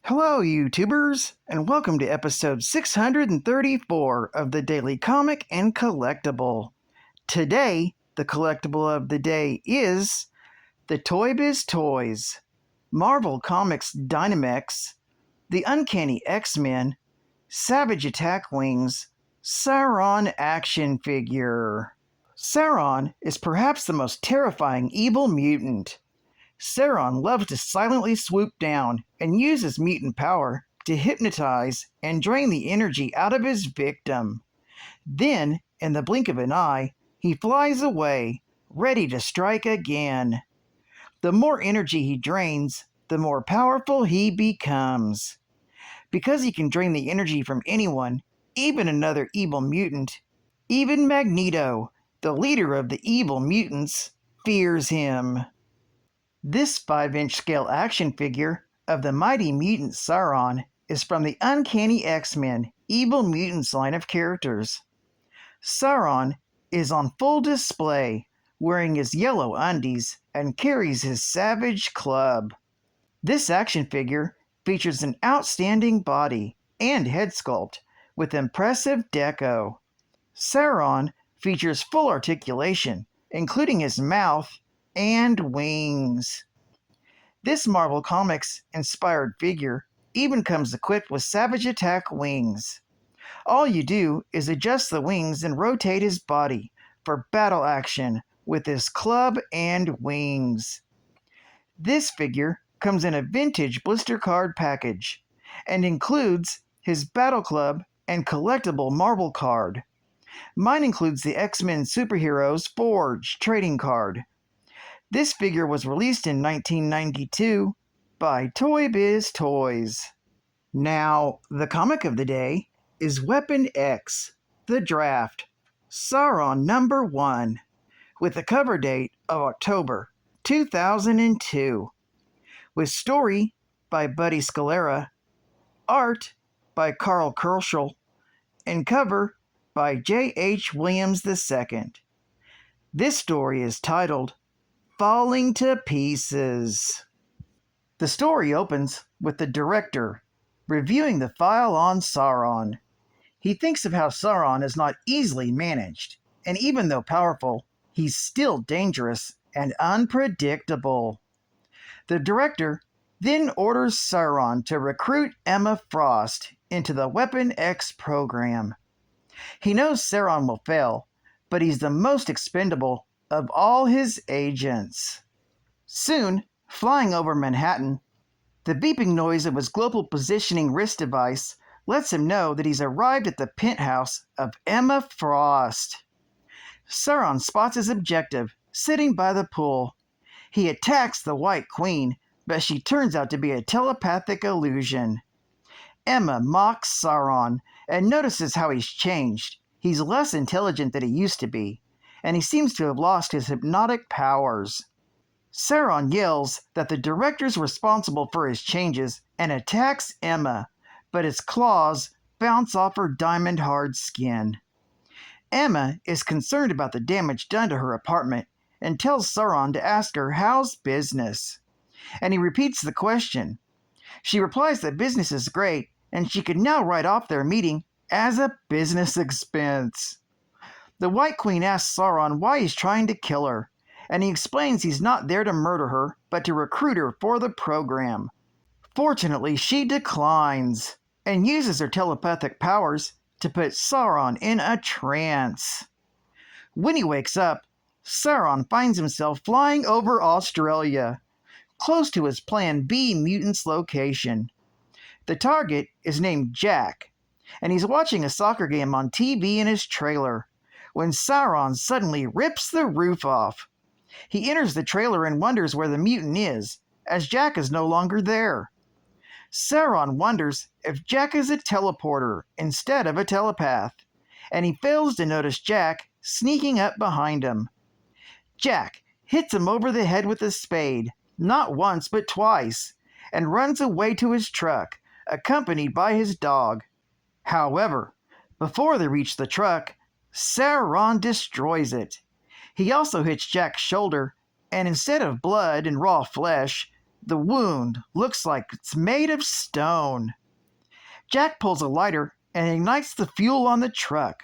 Hello, YouTubers, and welcome to episode 634 of the Daily Comic and Collectible. Today, the collectible of the day is the Toybiz Toys, Marvel Comics Dynamax, the Uncanny X-Men, Savage Attack Wings, Sauron action figure. Sauron is perhaps the most terrifying evil mutant. Sauron loves to silently swoop down and use his mutant power to hypnotize and drain the energy out of his victim. Then, in the blink of an eye, he flies away, ready to strike again. The more energy he drains, the more powerful he becomes. Because he can drain the energy from anyone, even another evil mutant, even Magneto, the leader of the evil mutants, fears him. This 5-inch scale action figure of the mighty mutant Sauron is from the Uncanny X-Men Evil Mutants line of characters. Sauron is on full display, wearing his yellow undies and carries his savage club. This action figure features an outstanding body and head sculpt with impressive deco. Sauron features full articulation, including his mouth and wings. This Marvel Comics inspired figure even comes equipped with Savage Attack Wings. All you do is adjust the wings and rotate his body for battle action with his club and wings. This figure comes in a vintage blister card package and includes his battle club and collectible Marvel card. Mine includes the X-Men Superheroes Forge trading card. This figure was released in 1992 by Toybiz Toys. Now, the comic of the day is Weapon X, The Draft-Sauron #1, with a cover date of October 2002, with story by Buddy Scalera, art by Carl Kerschel, and cover by J.H. Williams II. This story is titled Falling to Pieces. The story opens with the director reviewing the file on Sauron. He thinks of how Sauron is not easily managed, and even though powerful, he's still dangerous and unpredictable. The director then orders Sauron to recruit Emma Frost into the Weapon X program. He knows Sauron will fail, but he's the most expendable of all his agents. Soon, flying over Manhattan, the beeping noise of his global positioning wrist device lets him know that he's arrived at the penthouse of Emma Frost. Sauron spots his objective, sitting by the pool. He attacks the White Queen, but she turns out to be a telepathic illusion. Emma mocks Sauron and notices how he's changed. He's less intelligent than he used to be, and he seems to have lost his hypnotic powers. Sauron yells that the director's responsible for his changes and attacks Emma, but his claws bounce off her diamond-hard skin. Emma is concerned about the damage done to her apartment and tells Sauron to ask her how's business. And he repeats the question. She replies that business is great and she can now write off their meeting as a business expense. The White Queen asks Sauron why he's trying to kill her, and he explains he's not there to murder her, but to recruit her for the program. Fortunately, she declines, and uses her telepathic powers to put Sauron in a trance. When he wakes up, Sauron finds himself flying over Australia, close to his Plan B mutant's location. The target is named Jack, and he's watching a soccer game on TV in his trailer, when Sauron suddenly rips the roof off. He enters the trailer and wonders where the mutant is, as Jack is no longer there. Sauron wonders if Jack is a teleporter instead of a telepath, and he fails to notice Jack sneaking up behind him. Jack hits him over the head with a spade, not once but twice, and runs away to his truck, accompanied by his dog. However, before they reach the truck, Sauron destroys it. He also hits Jack's shoulder, and instead of blood and raw flesh, The wound looks like it's made of stone. Jack pulls a lighter and ignites the fuel on the truck.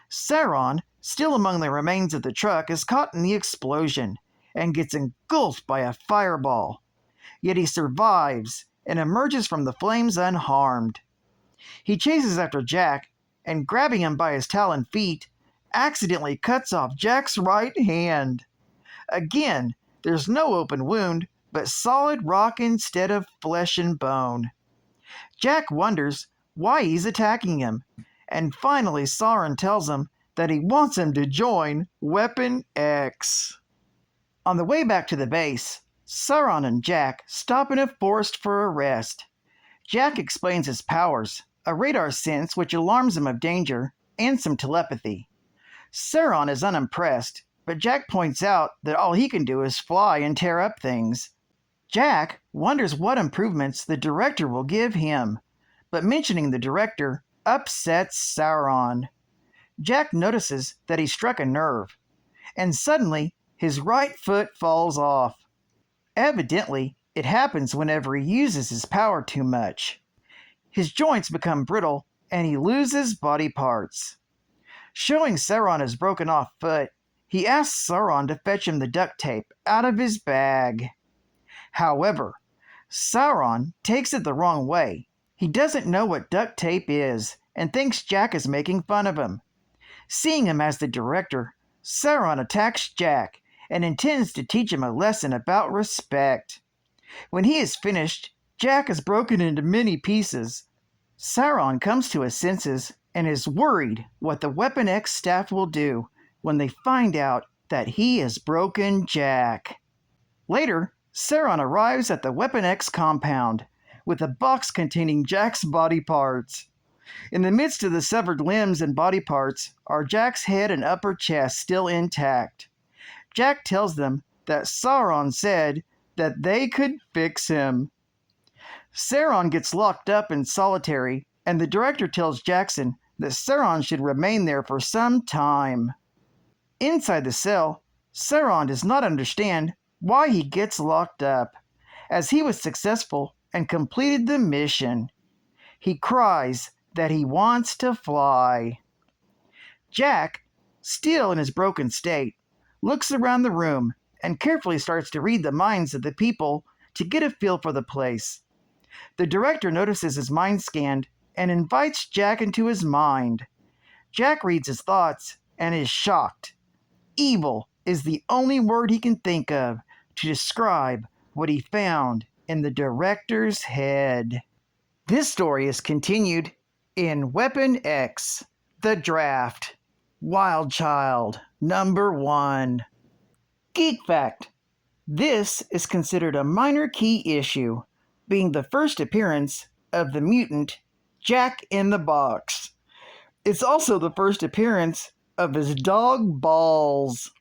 Sauron, still among the remains of the truck, is caught in the explosion and gets engulfed by a fireball. Yet he survives and emerges from the flames unharmed. He chases after Jack and, grabbing him by his taloned feet, accidentally cuts off Jack's right hand. Again, there's no open wound, but solid rock instead of flesh and bone. Jack wonders why he's attacking him, and finally Sauron tells him that he wants him to join Weapon X. On the way back to the base, Sauron and Jack stop in a forest for a rest. Jack explains his powers, a radar sense which alarms him of danger, and some telepathy. Sauron is unimpressed, but Jack points out that all he can do is fly and tear up things. Jack wonders what improvements the director will give him, but mentioning the director upsets Sauron. Jack notices that he struck a nerve, and suddenly his right foot falls off. Evidently, it happens whenever he uses his power too much. His joints become brittle, and he loses body parts. Showing Sauron his broken off foot, he asks Sauron to fetch him the duct tape out of his bag. However, Sauron takes it the wrong way. He doesn't know what duct tape is and thinks Jack is making fun of him. Seeing him as the director, Sauron attacks Jack and intends to teach him a lesson about respect. When he is finished, Jack is broken into many pieces. Sauron comes to his senses and is worried what the Weapon X staff will do when they find out that he has broken Jack. Later, Sauron arrives at the Weapon X compound with a box containing Jack's body parts. In the midst of the severed limbs and body parts are Jack's head and upper chest still intact. Jack tells them that Sauron said that they could fix him. Sauron gets locked up in solitary, and the director tells Jackson that Sauron should remain there for some time. Inside the cell, Sauron does not understand why he gets locked up, as he was successful and completed the mission. He cries that he wants to fly. Jack, still in his broken state, looks around the room and carefully starts to read the minds of the people to get a feel for the place. The director notices his mind scanned and invites Jack into his mind. Jack reads his thoughts and is shocked. Evil is the only word he can think of to describe what he found in the director's head. This story is continued in Weapon X, The Draft, Wild Child, number 1. Geek Fact: this is considered a minor key issue, being the first appearance of the mutant Jack in the Box. It's also the first appearance of his dog Balls.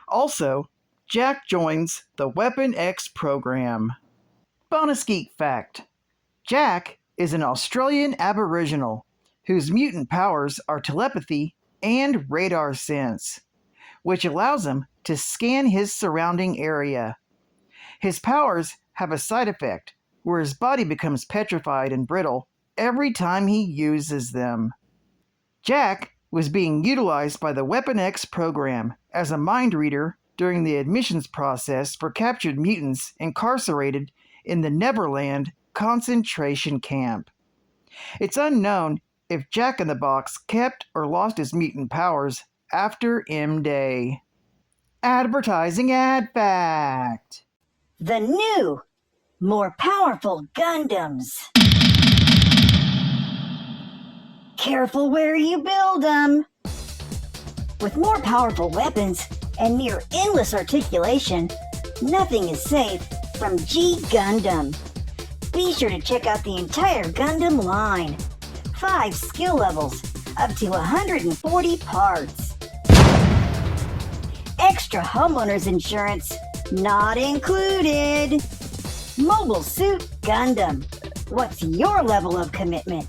Also, Jack joins the Weapon X program. Bonus Geek Fact: Jack is an Australian Aboriginal whose mutant powers are telepathy and radar sense, which allows him to scan his surrounding area. His powers have a side effect where his body becomes petrified and brittle every time he uses them. Jack was being utilized by the Weapon X program as a mind reader during the admissions process for captured mutants incarcerated in the Neverland concentration camp. It's unknown if Jack in the Box kept or lost his mutant powers after M-Day. Advertising ad fact: The new, more powerful Gundams. Careful where you build them. With more powerful weapons and near endless articulation, nothing is safe from G Gundam. Be sure to check out the entire Gundam line. 5 skill levels, up to 140 parts. Extra homeowner's insurance not included. Mobile Suit Gundam. What's your level of commitment?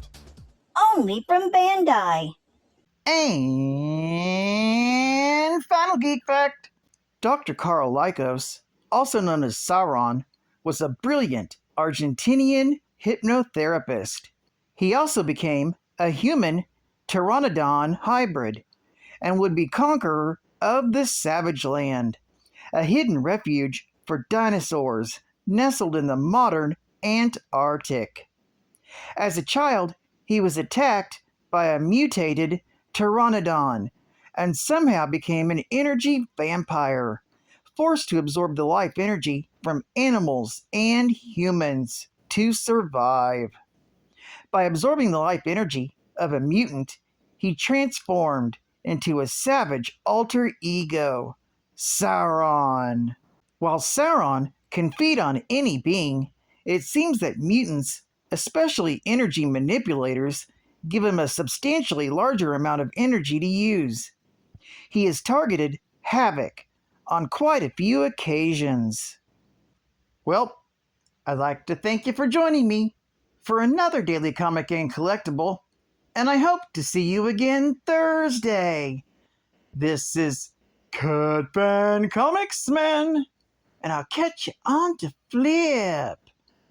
Only from Bandai. And final geek fact: Dr. Karl Lycos, also known as Sauron, was a brilliant Argentinian hypnotherapist. He also became a human pteranodon hybrid and would be conqueror of the savage land, a hidden refuge for dinosaurs nestled in the modern Antarctic. As a child, he was attacked by a mutated pteranodon and somehow became an energy vampire, forced to absorb the life energy from animals and humans to survive. By absorbing the life energy of a mutant, he transformed into a savage alter ego, Sauron. While Sauron can feed on any being, it seems that mutants, especially energy manipulators, give him a substantially larger amount of energy to use. He has targeted Havoc on quite a few occasions. Well, I'd like to thank you for joining me for another Daily Comic and Collectible, and I hope to see you again Thursday. This is Cut Fan Comics Man, and I'll catch you on to flip.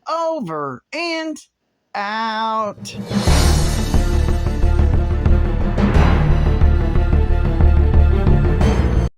Over and out.